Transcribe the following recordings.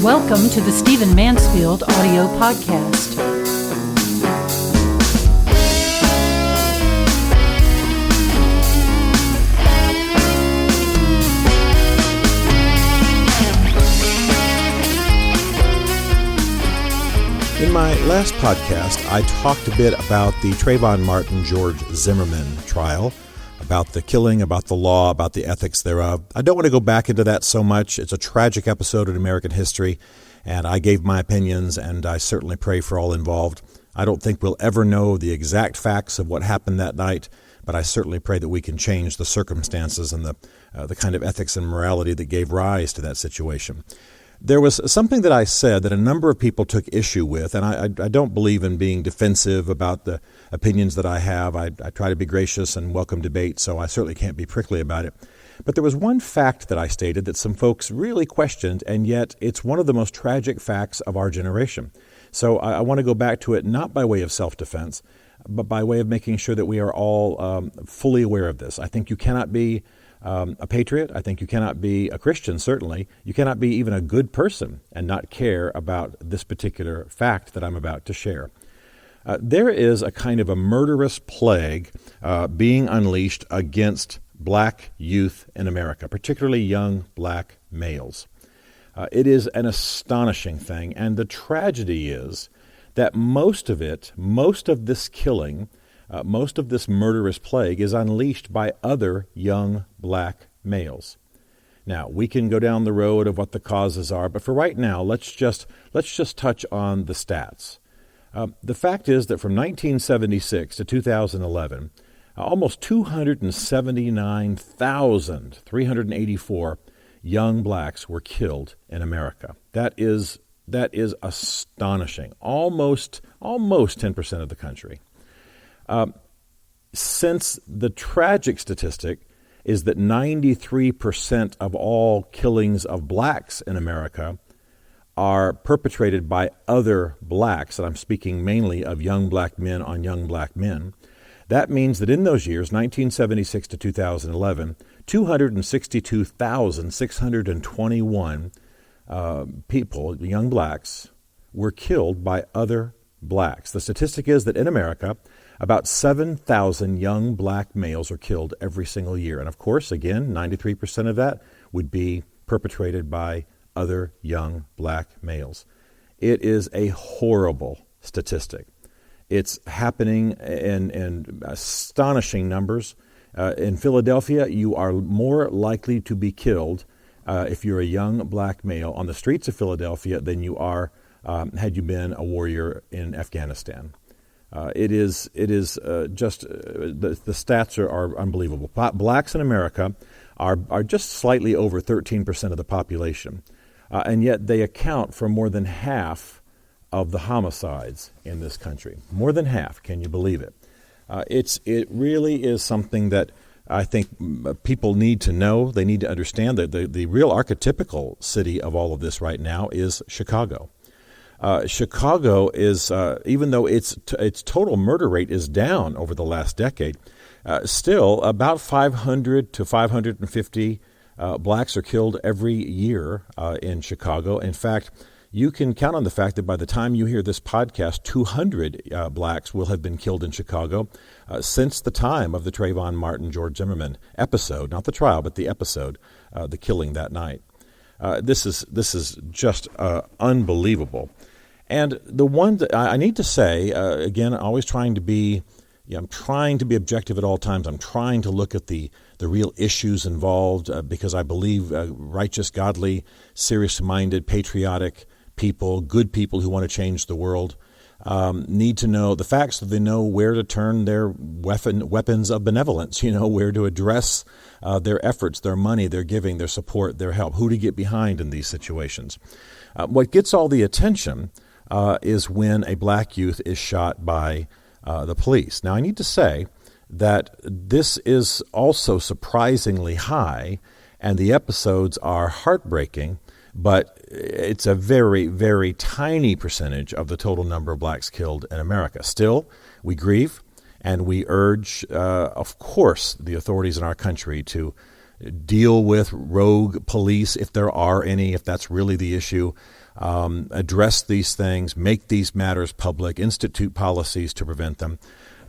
Welcome to the Stephen Mansfield audio podcast. In my last podcast, I talked a bit about the Trayvon Martin George Zimmerman trial, about the killing, about the law, about the ethics thereof. I don't want to go back into that so much. It's a tragic episode in American history, and I gave my opinions, and I certainly pray for all involved. I don't think we'll ever know the exact facts of what happened that night, but I certainly pray that we can change the circumstances and the kind of ethics and morality that gave rise to that situation. There was something that I said that a number of people took issue with, and I don't believe in being defensive about the opinions that I have. I try to be gracious and welcome debate, so I certainly can't be prickly about it. But there was one fact that I stated that some folks really questioned, and yet it's one of the most tragic facts of our generation. So I want to go back to it not by way of self-defense, but by way of making sure that we are all fully aware of this. I think you cannot be a patriot. I think you cannot be a Christian, certainly. You cannot be even a good person and not care about this particular fact that I'm about to share. There is a kind of a murderous plague being unleashed against black youth in America, particularly young black males. It is an astonishing thing, and the tragedy is that most of this killing, most of this murderous plague is unleashed by other young black males. Now, we can go down the road of what the causes are, but for right now, let's just touch on the stats. The fact is that from 1976 to 2011, almost 279,384 young blacks were killed in America. That is astonishing. Almost 10% of the country. Since the tragic statistic is that 93% of all killings of blacks in America are perpetrated by other blacks, and I'm speaking mainly of young black men on young black men, that means that in those years, 1976 to 2011, 262,621 people, young blacks, were killed by other blacks. The statistic is that in America, about 7,000 young black males are killed every single year. And of course, again, 93% of that would be perpetrated by other young black males. It is a horrible statistic. It's happening in astonishing numbers. In Philadelphia, you are more likely to be killed if you're a young black male on the streets of Philadelphia than you are had you been a warrior in Afghanistan. The stats are unbelievable. Blacks in America are just slightly over 13% of the population, and yet they account for more than half of the homicides in this country. More than half, can you believe it? It really is something that I think people need to know. They need to understand that the real archetypical city of all of this right now is Chicago. Chicago is, even though its total murder rate is down over the last decade, still about 500 to 550 blacks are killed every year in Chicago. In fact, you can count on the fact that by the time you hear this podcast, 200 blacks will have been killed in Chicago since the time of the Trayvon Martin George Zimmerman episode, not the trial, but the episode, the killing that night. This is just unbelievable. And the one that I need to say, again, always trying to be, I'm trying to be objective at all times. I'm trying to look at the real issues involved because I believe righteous, godly, serious-minded, patriotic people, good people who want to change the world, need to know the facts so they know where to turn their weapons of benevolence, where to address their efforts, their money, their giving, their support, their help, who to get behind in these situations. What gets all the attention is when a black youth is shot by the police. Now, I need to say that this is also surprisingly high, and the episodes are heartbreaking, but it's a very, very tiny percentage of the total number of blacks killed in America. Still, we grieve, and we urge, of course, the authorities in our country to deal with rogue police if there are any, if that's really the issue, address these things, make these matters public, institute policies to prevent them.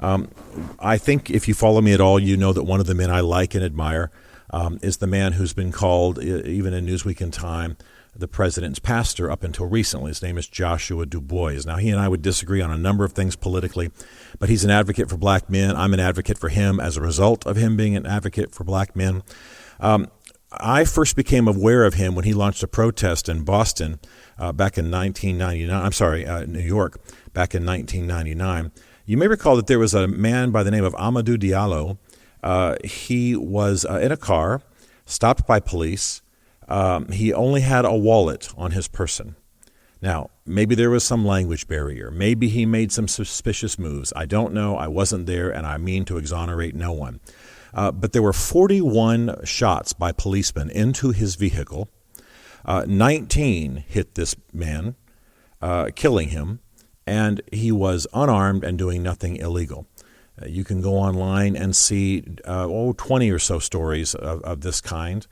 I think if you follow me at all, you know that one of the men I like and admire is the man who's been called, even in Newsweek and Time, the president's pastor up until recently. His name is Joshua Du Bois. Now, he and I would disagree on a number of things politically, but he's an advocate for black men. I'm an advocate for him as a result of him being an advocate for black men. I first became aware of him when he launched a protest in Boston back in 1999. New York, back in 1999. You may recall that there was a man by the name of Amadou Diallo. He was in a car, stopped by police. He only had a wallet on his person. Now, maybe there was some language barrier. Maybe he made some suspicious moves. I don't know. I wasn't there, and I mean to exonerate no one. But there were 41 shots by policemen into his vehicle. 19 hit this man, killing him, and he was unarmed and doing nothing illegal. You can go online and see 20 or so stories of this kind.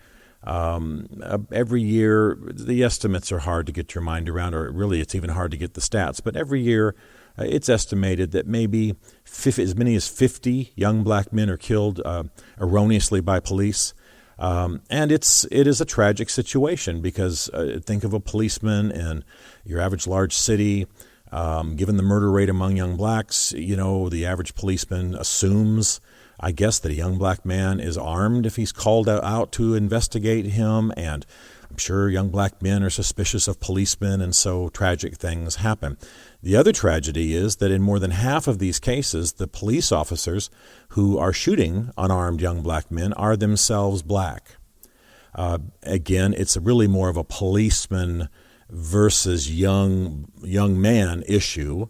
Every year, the estimates are hard to get your mind around, or really it's even hard to get the stats. But every year, it's estimated that maybe as many as 50 young black men are killed erroneously by police. And it is a tragic situation because think of a policeman in your average large city. Given the murder rate among young blacks, the average policeman assumes, I guess, that a young black man is armed if he's called out to investigate him, and I'm sure young black men are suspicious of policemen, and so tragic things happen. The other tragedy is that in more than half of these cases, the police officers who are shooting unarmed young black men are themselves black. Again, it's really more of a policeman versus young man issue.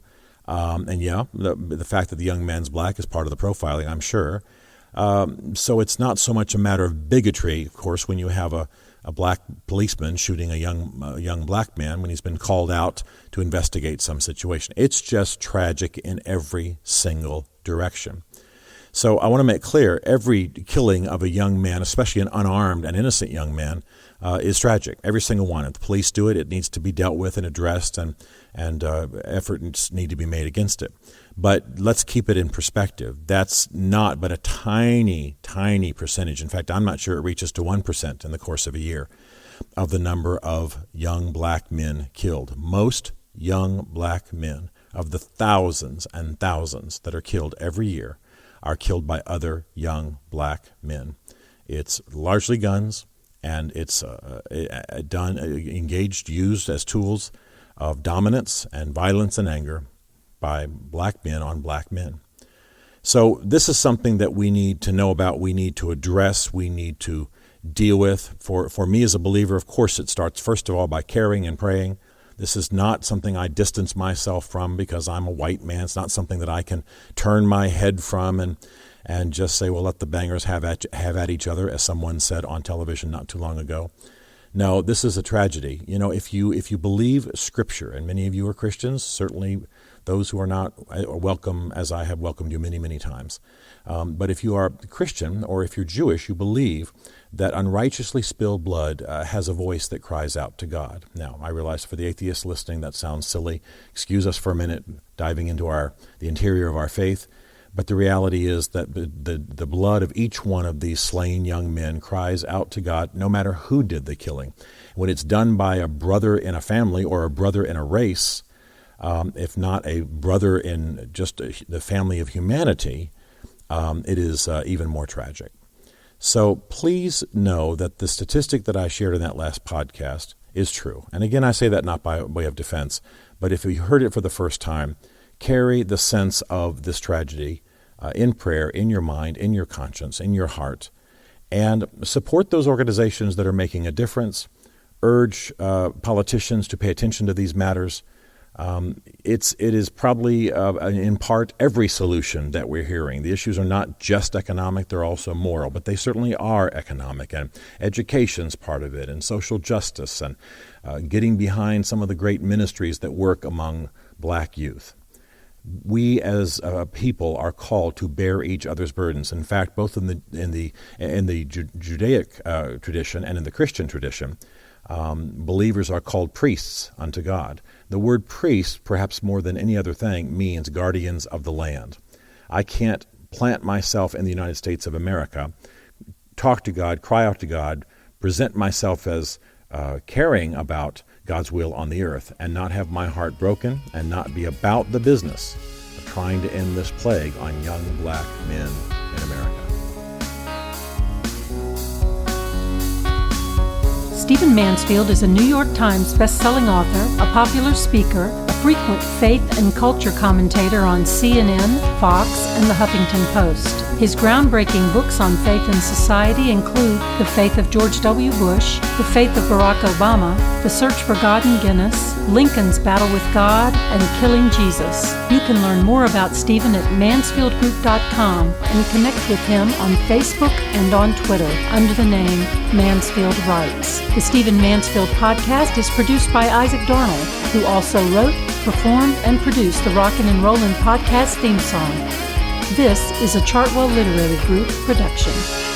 The fact that the young man's black is part of the profiling, I'm sure. So it's not so much a matter of bigotry, of course, when you have a black policeman shooting a young black man when he's been called out to investigate some situation. It's just tragic in every single direction. So I want to make clear, every killing of a young man, especially an unarmed and innocent young man, is tragic. Every single one. If the police do it, it needs to be dealt with and addressed, and efforts need to be made against it. But let's keep it in perspective. That's not but a tiny, tiny percentage. In fact, I'm not sure it reaches to 1% in the course of a year of the number of young black men killed. Most young black men, of the thousands and thousands that are killed every year, are killed by other young black men. It's largely guns, and it's used as tools of dominance and violence and anger by black men on black men. So this is something that we need to know about, we need to address, we need to deal with. For me as a believer, of course, it starts first of all by caring and praying. This is not something I distance myself from because I'm a white man. It's not something that I can turn my head from and just say, well, let the bangers have at each other, as someone said on television not too long ago. No, this is a tragedy. If you believe Scripture, and many of you are Christians, certainly those who are not are welcome, as I have welcomed you many, many times. But if you are Christian, or if you're Jewish, you believe that unrighteously spilled blood has a voice that cries out to God. Now, I realize for the atheists listening, that sounds silly. Excuse us for a minute diving into the interior of our faith. But the reality is that the blood of each one of these slain young men cries out to God, no matter who did the killing. When it's done by a brother in a family or a brother in a race, if not a brother in just the family of humanity, it is even more tragic. So please know that the statistic that I shared in that last podcast is true. And again, I say that not by way of defense, but if you heard it for the first time, carry the sense of this tragedy in prayer, in your mind, in your conscience, in your heart, and support those organizations that are making a difference. Urge politicians to pay attention to these matters. It is probably, in part, every solution that we're hearing. The issues are not just economic, they're also moral, but they certainly are economic, and education's part of it, and social justice, and getting behind some of the great ministries that work among black youth. We as a people are called to bear each other's burdens. In fact, both in the Judaic tradition and in the Christian tradition, believers are called priests unto God. The word priest, perhaps more than any other thing, means guardians of the land. I can't plant myself in the United States of America, talk to God, cry out to God, present myself as caring about God's will on the earth, and not have my heart broken and not be about the business of trying to end this plague on young black men in America. Stephen Mansfield is a New York Times best-selling author, a popular speaker, a frequent faith and culture commentator on CNN, Fox, and the Huffington Post. His groundbreaking books on faith and society include The Faith of George W. Bush, The Faith of Barack Obama, The Search for God in Guinness, Lincoln's Battle with God, and Killing Jesus. You can learn more about Stephen at mansfieldgroup.com and connect with him on Facebook and on Twitter under the name Mansfield Writes. The Stephen Mansfield podcast is produced by Isaac Darnold, who also wrote, performed, and produced the Rockin' and Rollin' podcast theme song. This is a Chartwell Literary Group production.